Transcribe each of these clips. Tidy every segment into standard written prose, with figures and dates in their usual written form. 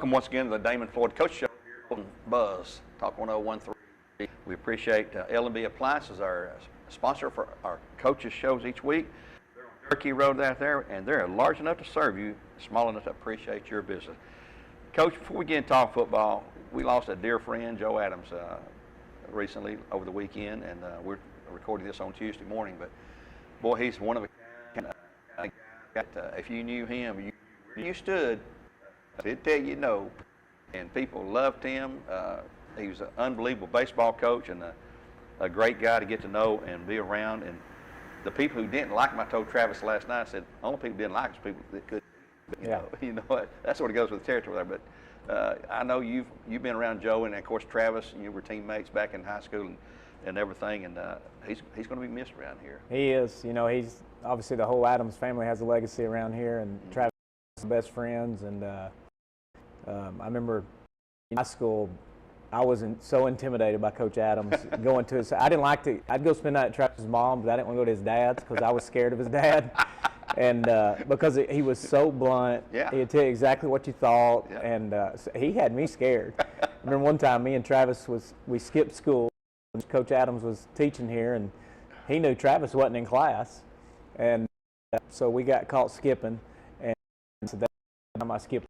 Welcome once again to the Damon Floyd Coach Show. Buzz, Talk 1013. We appreciate L&B Appliances, our sponsor for our coaches shows each week. They're on Turkey Road out there, and they're large enough to serve you, small enough to appreciate your business. Coach, before we get into talk football, we lost a dear friend, Joe Adams, recently over the weekend, and we're recording this on Tuesday morning. But boy, he's one of a if you knew him, you stood. He'd tell you no, and people loved him. He was an unbelievable baseball coach and a great guy to get to know and be around. And the people who didn't like him, I told Travis last night, I said, only people who didn't like him was people that could. You know what? That's what it goes with the territory there. But I know you've been around Joe, and of course Travis, and you were teammates back in high school and everything. And he's going to be missed around here. He is. You know, he's obviously the whole Adams family has a legacy around here, and Travis is the best friends. And I remember in high school, I wasn't so intimidated by Coach Adams going to his. I didn't like to. I'd go spend the night at Travis's mom, but I didn't want to go to his dad's because I was scared of his dad. And because he was so blunt, he'd tell you exactly what you thought, and so he had me scared. I remember one time, me and Travis we skipped school. Coach Adams was teaching here, and he knew Travis wasn't in class, and so we got caught skipping, and so that time I skipped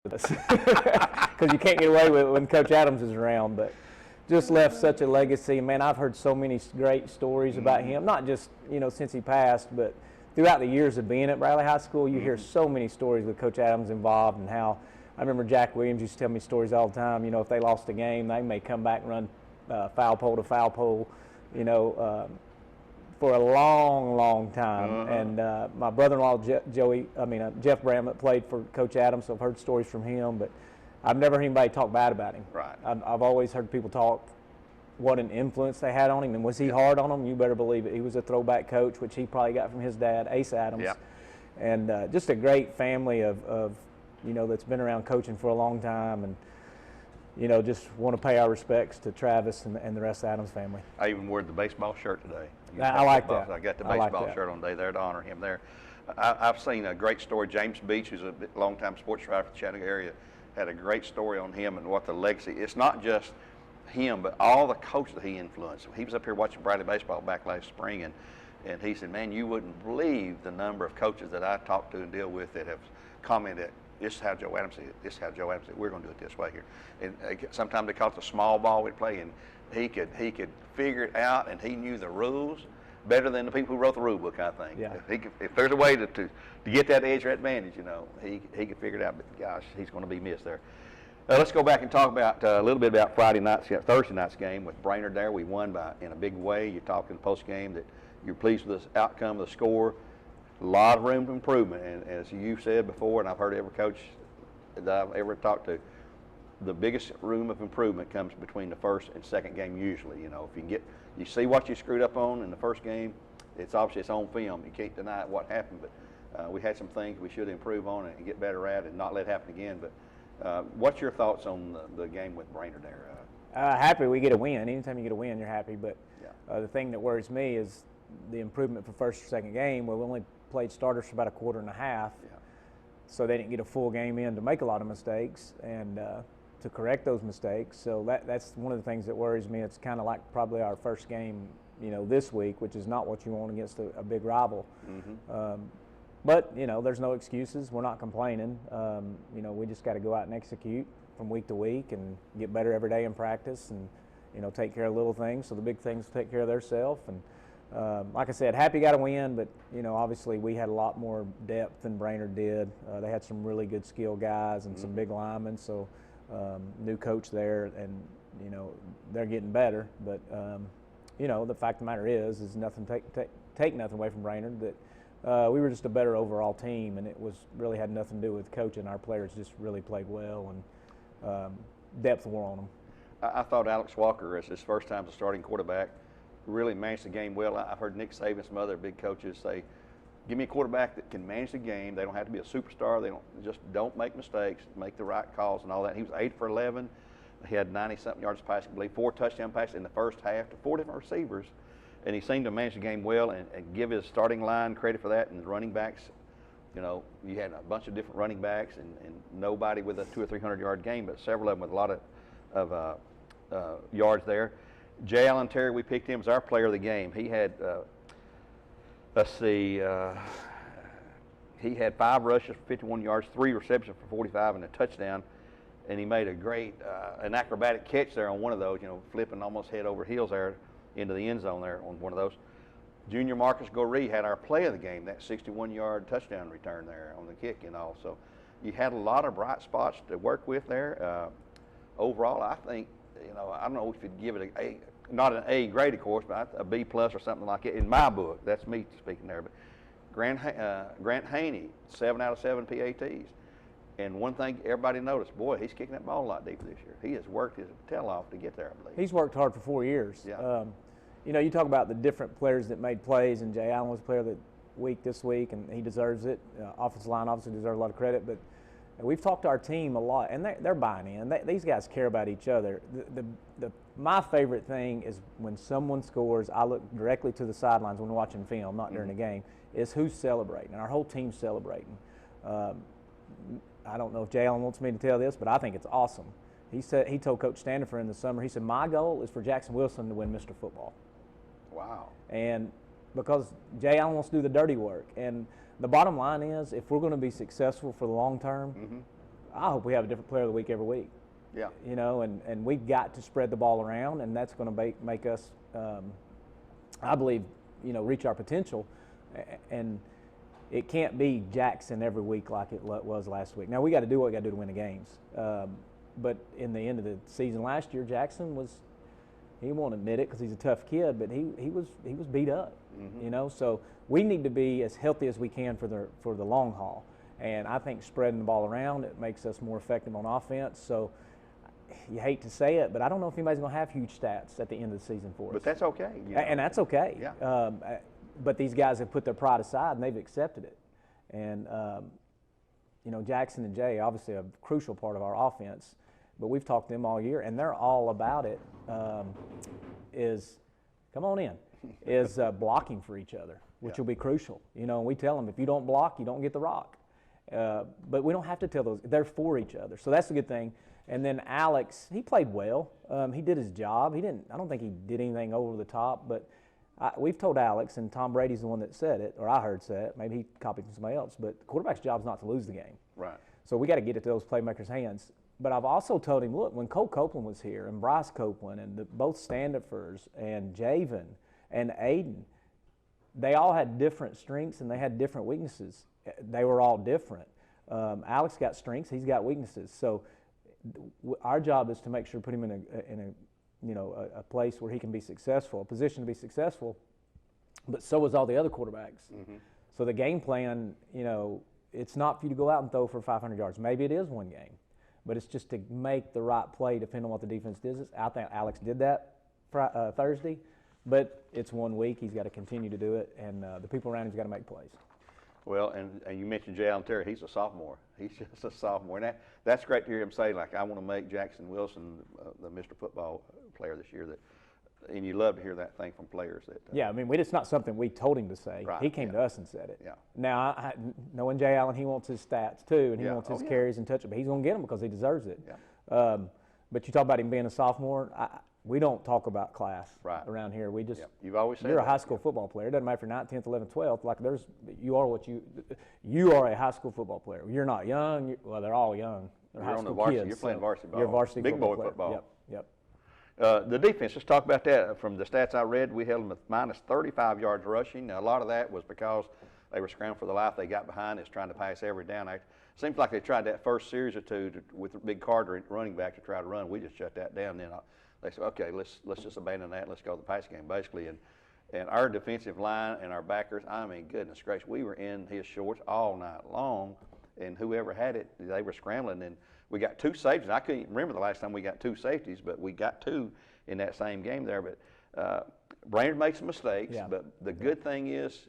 because you can't get away with it when Coach Adams is around. But just left such a legacy. Man, I've heard so many great stories about him, not just since he passed, but throughout the years of being at Bradley High School, you hear so many stories with Coach Adams involved, and how I remember Jack Williams used to tell me stories all the time. If they lost a game, they may come back and run foul pole to foul pole, for a long, long time. And my brother-in-law, Jeff Bramlett, played for Coach Adams, so I've heard stories from him, but I've never heard anybody talk bad about him. Right. I've always heard people talk what an influence they had on him, and was he hard on them? You better believe it. He was a throwback coach, which he probably got from his dad, Ace Adams. Yep. And just a great family of that's been around coaching for a long time, and just want to pay our respects to Travis and the rest of the Adams family. I even wore the baseball shirt today. I like that. I got the baseball shirt on today there to honor him there. I've seen a great story. James Beach, who's a longtime sports writer for the Chattanooga area, had a great story on him and what the legacy. It's not just him, but all the coaches that he influenced. He was up here watching Bradley baseball back last spring, and he said, man, you wouldn't believe the number of coaches that I talked to and deal with that have commented, this is how Joe Adams did it, this is how Joe Adams did it, we're going to do it this way here. And sometimes they call it the small ball we'd play, and he could figure it out, and he knew the rules better than the people who wrote the rule book, I think. Yeah. If there's a way to get that edge or advantage, he could figure it out, but gosh, he's going to be missed there. Let's go back and talk about a little bit about Thursday night's game with Brainerd there. We won in a big way. You're talking post-game that you're pleased with the outcome of the score. A lot of room for improvement, and as you said before, and I've heard every coach that I've ever talked to, the biggest room of improvement comes between the first and second game usually. If you see what you screwed up on in the first game, it's obviously it's on film. You can't deny what happened, but we had some things we should improve on and get better at and not let it happen again. But what's your thoughts on the game with Brainerd there? Happy we get a win. Anytime you get a win, you're happy. But the thing that worries me is the improvement for first or second game, where we only played starters for about a quarter and a half. So they didn't get a full game in to make a lot of mistakes and to correct those mistakes. So that's one of the things that worries me. It's kind of like probably our first game, this week, which is not what you want against a big rival. But, there's no excuses. We're not complaining. We just got to go out and execute from week to week and get better every day in practice and, take care of little things so the big things take care of themselves. And like I said, happy got a win, but, obviously we had a lot more depth than Brainerd did. They had some really good skill guys and some big linemen, so new coach there, and, they're getting better. But, the fact of the matter is nothing take nothing away from Brainerd, that we were just a better overall team, and it really had nothing to do with coaching. Our players just really played well, and depth wore on them. I thought Alex Walker, as his first time as a starting quarterback, really managed the game well. I've heard Nick Saban and some other big coaches say, give me a quarterback that can manage the game. They don't have to be a superstar. They don't make mistakes, make the right calls and all that. He was 8 for 11. He had 90-something yards passing, I believe, 4 touchdown passes in the first half to 4 different receivers. And he seemed to manage the game well and give his starting line credit for that, and the running backs You know, you had a bunch of different running backs and nobody with a 200 or 300 yard game, but several of them with a lot of yards there. Jay Allen Terry, we picked him as our player of the game. He had, let's see, he had 5 rushes for 51 yards, 3 receptions for 45, and a touchdown. And he made a great, an acrobatic catch there on one of those, you know, flipping almost head over heels there into the end zone there on one of those. Junior Marcus Goree had our play of the game, that 61-yard touchdown return there on the kick and all. So you had a lot of bright spots to work with there. Overall, I think, you know, I don't know if you'd give it a not an A grade, of course, but a B plus or something like it in my book. That's me speaking there. But Grant Haney, 7 out of 7 PATs. And one thing everybody noticed, boy, he's kicking that ball a lot deeper this year. He has worked his tail off to get there, I believe. He's worked hard for 4 years. Yeah. You know, you talk about the different players that made plays, and Jay Allen was player of the week this week, and he deserves it. Offensive line obviously deserves a lot of credit, but we've talked to our team a lot, and they're buying in. These guys care about each other. My favorite thing is when someone scores, I look directly to the sidelines when watching film, not during the game, is who's celebrating, and our whole team's celebrating. I don't know if Jay Allen wants me to tell this, but I think it's awesome. He told Coach Standifer in the summer, he said, my goal is for Jackson Wilson to win Mr. Football. Wow. And because Jay Allen wants to do the dirty work. And the bottom line is, if we're going to be successful for the long term, I hope we have a different player of the week every week. Yeah. You know, and we've got to spread the ball around, and that's going to make us, I believe, you know, reach our potential. And it can't be Jackson every week like it was last week. Now, we got to do what we got to do to win the games. But in the end of the season last year, Jackson was, he won't admit it because he's a tough kid, but he was beat up, you know. So we need to be as healthy as we can for the long haul. And I think spreading the ball around, it makes us more effective on offense. So you hate to say it, but I don't know if anybody's going to have huge stats at the end of the season for us. But that's okay. You know. And that's okay. Yeah. But these guys have put their pride aside and they've accepted it. And, you know, Jackson and Jay, obviously a crucial part of our offense, but we've talked to them all year, and they're all about it, is blocking for each other, which will be crucial. You know, and we tell them, if you don't block, you don't get the rock. But we don't have to tell those. They're for each other. So that's a good thing. And then Alex, he played well. He did his job. I don't think he did anything over the top, but we've told Alex, and Tom Brady's the one that said it, or I heard say it. Maybe he copied from somebody else. But the quarterback's job is not to lose the game. Right. So we got to get it to those playmakers' hands. But I've also told him, look, when Cole Copeland was here, and Bryce Copeland, and both Standifers, and Javen, and Aiden, they all had different strengths and they had different weaknesses. They were all different. Alex got strengths, he's got weaknesses. So our job is to make sure put him in a place where he can be successful, a position to be successful. But so is all the other quarterbacks. So the game plan, you know, it's not for you to go out and throw for 500 yards. Maybe it is one game, but it's just to make the right play depending on what the defense does. I think Alex did that Thursday, but it's 1 week. He's got to continue to do it, and the people around him's got to make plays. Well, and you mentioned Jay Allen Terry. He's a sophomore. He's just a sophomore. And that's great to hear him say, like, I want to make Jackson Wilson the Mr. Football player this year. And you love to hear that thing from players. Yeah, I mean, it's not something we told him to say. Right, he came to us and said it. Yeah. Now, knowing Jay Allen, he wants his stats too, and he wants his yeah. carries and touches, but he's going to get them because he deserves it. Yeah. But you talk about him being a sophomore. We don't talk about class around here. We just You've always said you're that. a high school football player. It doesn't matter if you're 9th, 10th, 11th, 12th. Like you are a high school football player. You're not young. Well, they're all young. They're You're high on the school varsity. kids. You're playing varsity ball. You're a varsity big boy player. football. Yep. The defense, let's talk about that. From the stats I read, we held them at minus 35 yards rushing. Now, a lot of that was because they were scrambling for the life. They got behind us trying to pass every down. It seems like they tried that first series or two with Big Carter running back to try to run. We just shut that down. Then they said, okay, let's just abandon that. Let's go to the pass game, basically. And our defensive line and our backers, I mean, goodness gracious, we were in his shorts all night long. And whoever had it, they were scrambling. And we got 2 safeties. I couldn't remember the last time we got 2 safeties, but we got 2 in that same game there. But Brainerd made some mistakes. Yeah. But the good thing is,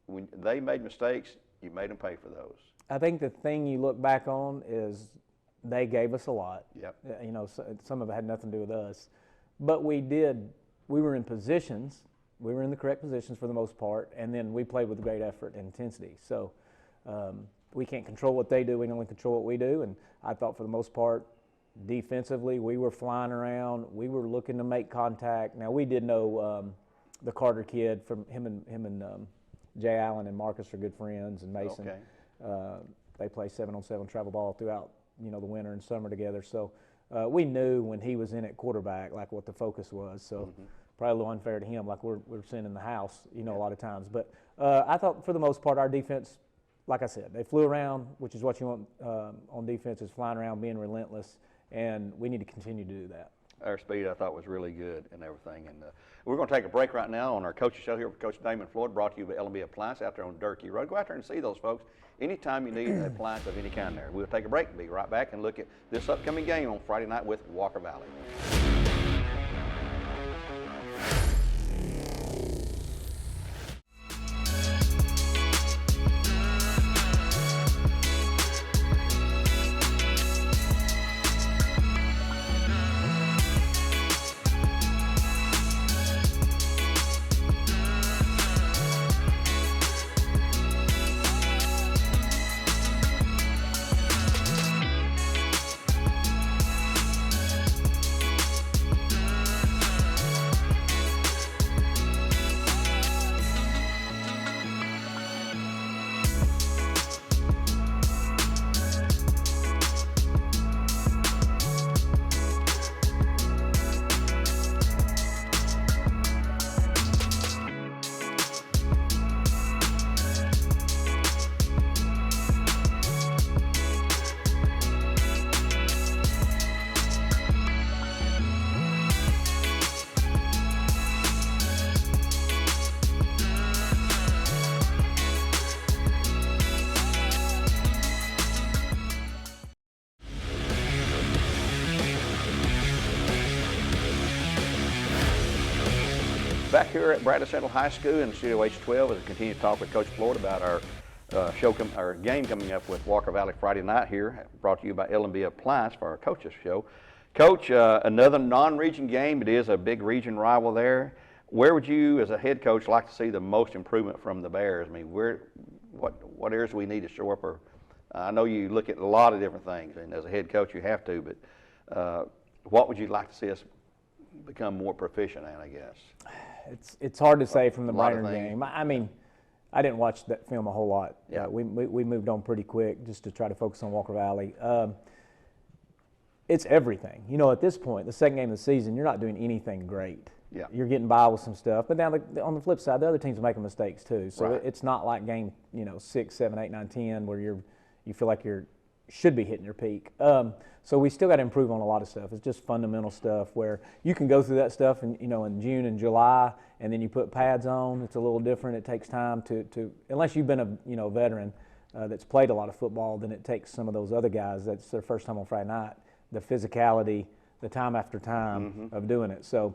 when they made mistakes, you made them pay for those. I think the thing you look back on is they gave us a lot. Yep. You know, some of it had nothing to do with us. But we were in positions. We were in the correct positions for the most part, and then we played with great effort and intensity. So We can't control what they do. We can only control what we do. And I thought for the most part, defensively, we were flying around. We were looking to make contact. Now, we did know the Carter kid from him and Jay Allen and Marcus are good friends, and Mason. Okay. They play 7-on-7 travel ball throughout, the winter and summer together. So we knew when he was in at quarterback, like what the focus was. So probably a little unfair to him, like we're sitting in the house, a lot of times. But I thought for the most part, our defense, like I said, they flew around, which is what you want on defense, is flying around, being relentless, and we need to continue to do that. Our speed, I thought, was really good and everything. And we're going to take a break right now on our coach's show here with Coach Damon Floyd, brought to you by L&B Appliances out there on Durkee Road. Go out there and see those folks anytime you need an appliance of any kind there. We'll take a break and be right back and look at this upcoming game on Friday night with Walker Valley. Back here at Bradley Central High School in Studio H12 as we continue to talk with Coach Floyd about our game coming up with Walker Valley Friday night here, brought to you by L&B Appliances for our coach's show. Coach, another non-region game. It is a big region rival there. Where would you, as a head coach, like to see the most improvement from the Bears? I mean, what areas do we need to shore up? Or I know you look at a lot of different things, and as a head coach, you have to. But what would you like to see us become more proficient at, I guess? It's hard to say from the Brainerd game. I mean, I didn't watch that film a whole lot. Yeah. We moved on pretty quick just to try to focus on Walker Valley. It's everything. At this point, the second game of the season, you're not doing anything great. Yeah. You're getting by with some stuff. But now on the flip side, the other teams are making mistakes too. So Right. it's not like game 6, 7, 8, 9, 10 where you feel like should be hitting your peak. So we still got to improve on a lot of stuff. It's just fundamental stuff where you can go through that stuff in June and July, and then you put pads on. It's a little different. It takes time to unless you've been a veteran that's played a lot of football, then it takes some of those other guys that's their first time on Friday night, the physicality, the time after time of doing it. So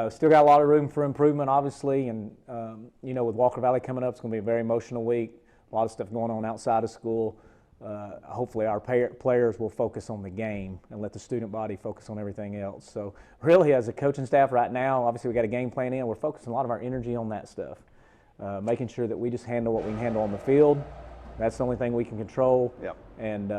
still got a lot of room for improvement, obviously, and with Walker Valley coming up, it's going to be a very emotional week. A lot of stuff going on outside of school. Hopefully our players will focus on the game and let the student body focus on everything else. So really, as a coaching staff right now, obviously we got a game plan in. We're focusing a lot of our energy on that stuff, making sure that we just handle what we can handle on the field. That's the only thing we can control. Yep. And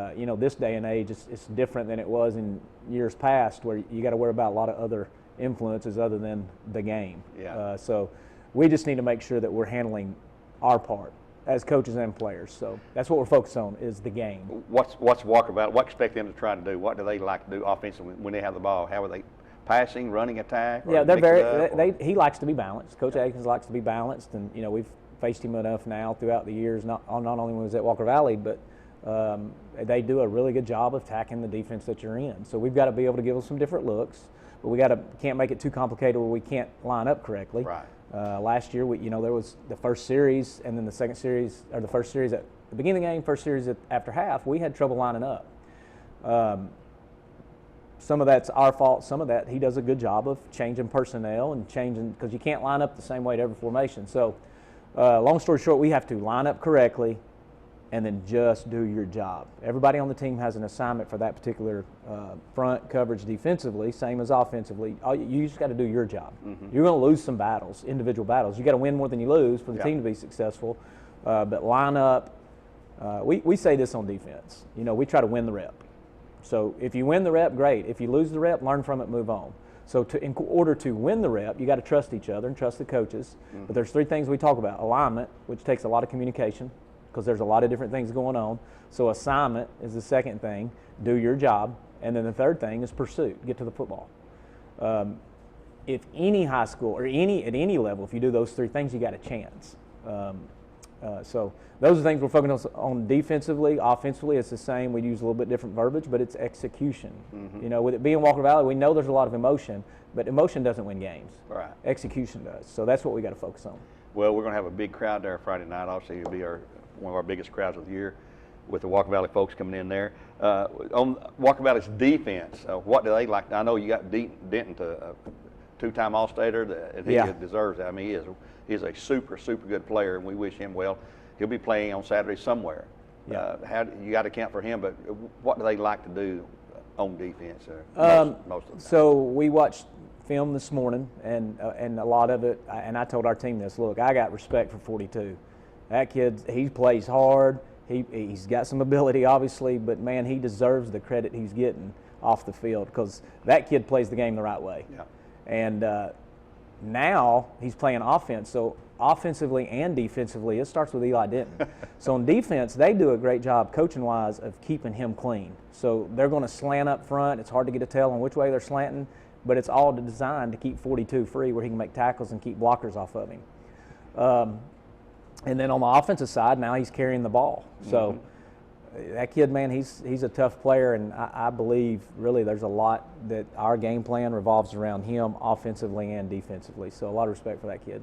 this day and age, it's different than it was in years past, where you got to worry about a lot of other influences other than the game. Yeah. So we just need to make sure that we're handling our part as coaches and players. So that's what we're focused on, is the game. What's Walker Valley? What expect them to try to do? What do they like to do offensively when they have the ball? How are they passing, running, attack? Yeah, they're he likes to be balanced. Coach Aikens likes to be balanced, and we've faced him enough now throughout the years. Not only when he was at Walker Valley, but they do a really good job of attacking the defense that you're in. So we've got to be able to give them some different looks, but can't make it too complicated where we can't line up correctly. Right. Last year, there was the first series, and then the second series, or the first series at the beginning of the game, first series after half, we had trouble lining up. Some of that's our fault. Some of that he does a good job of changing personnel and changing, because you can't line up the same way at every formation. So, long story short, we have to line up correctly and then just do your job. Everybody on the team has an assignment for that particular front coverage defensively, same as offensively. You just got to do your job. You're going to lose some battles, individual battles. You got to win more than you lose for the team to be successful. But line up, We say this on defense. We try to win the rep. So if you win the rep, great. If you lose the rep, learn from it, move on. So in order to win the rep, you got to trust each other and trust the coaches. Mm-hmm. But there's 3 things we talk about. Alignment, which takes a lot of communication because there's a lot of different things going on. So assignment is the second thing. Do your job. And then the third thing is pursuit. Get to the football. If any high school or at any level, if you do those 3 things, you got a chance. So those are things we're focusing on defensively. Offensively, it's the same. We use a little bit different verbiage, but it's execution. Mm-hmm. With it being Walker Valley, we know there's a lot of emotion, but emotion doesn't win games. Right. Execution does. So that's what we got to focus on. Well, we're going to have a big crowd there Friday night. Obviously, it'll be one of our biggest crowds of the year with the Walker Valley folks coming in there. On Walker Valley's defense, what do they like? I know you got Denton, a 2-time All-Stater, and he deserves that. I mean, he's a super, super good player, and we wish him well. He'll be playing on Saturday somewhere. Yeah. You got to account for him, but what do they like to do on defense? Most of the time? So we watched film this morning, and a lot of it, and I told our team this, look, I got respect for 42. That kid, he plays hard. He's got some ability, obviously, but, man, he deserves the credit he's getting off the field because that kid plays the game the right way. Yeah. And now he's playing offense. So offensively and defensively, it starts with Eli Denton. So on defense, they do a great job coaching-wise of keeping him clean. So they're going to slant up front. It's hard to get a tell on which way they're slanting, but it's all designed to keep 42 free where he can make tackles and keep blockers off of him. And then on the offensive side, now he's carrying the ball. So that kid, man, he's a tough player, and I believe really there's a lot that our game plan revolves around him offensively and defensively. So a lot of respect for that kid.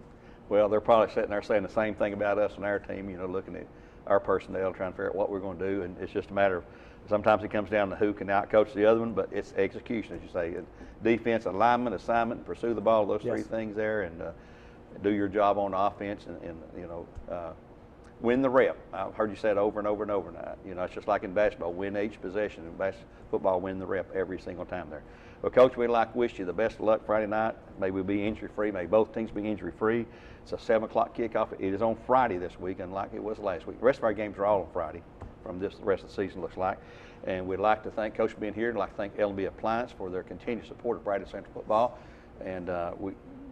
Well, they're probably sitting there saying the same thing about us and our team, looking at our personnel, trying to figure out what we're going to do, and it's just a matter of sometimes it comes down to who can outcoach the other one, but it's execution, as you say. Defense, alignment, assignment, pursue the ball, those 3 things there, and do your job on offense and win the rep. I've heard you say it over and over and over now. It's just like in basketball, win each possession. In football, win the rep every single time there. Well, Coach, we'd like to wish you the best of luck Friday night. May we be injury-free. May both teams be injury-free. It's a 7 o'clock kickoff. It is on Friday this week, unlike it was last week. The rest of our games are all on Friday from the rest of the season, looks like. And we'd like to thank Coach for being here. And I'd like to thank L&B Appliances for their continued support of Brighton Central football. And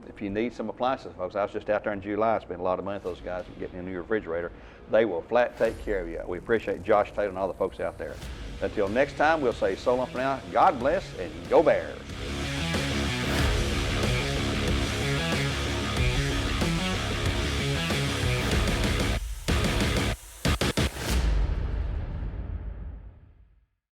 if you need some appliances, folks, I was just out there in July. I spent a lot of money with those guys getting a new refrigerator. They will flat take care of you. We appreciate Josh Taylor and all the folks out there. Until next time, we'll say so long for now. God bless and go Bears.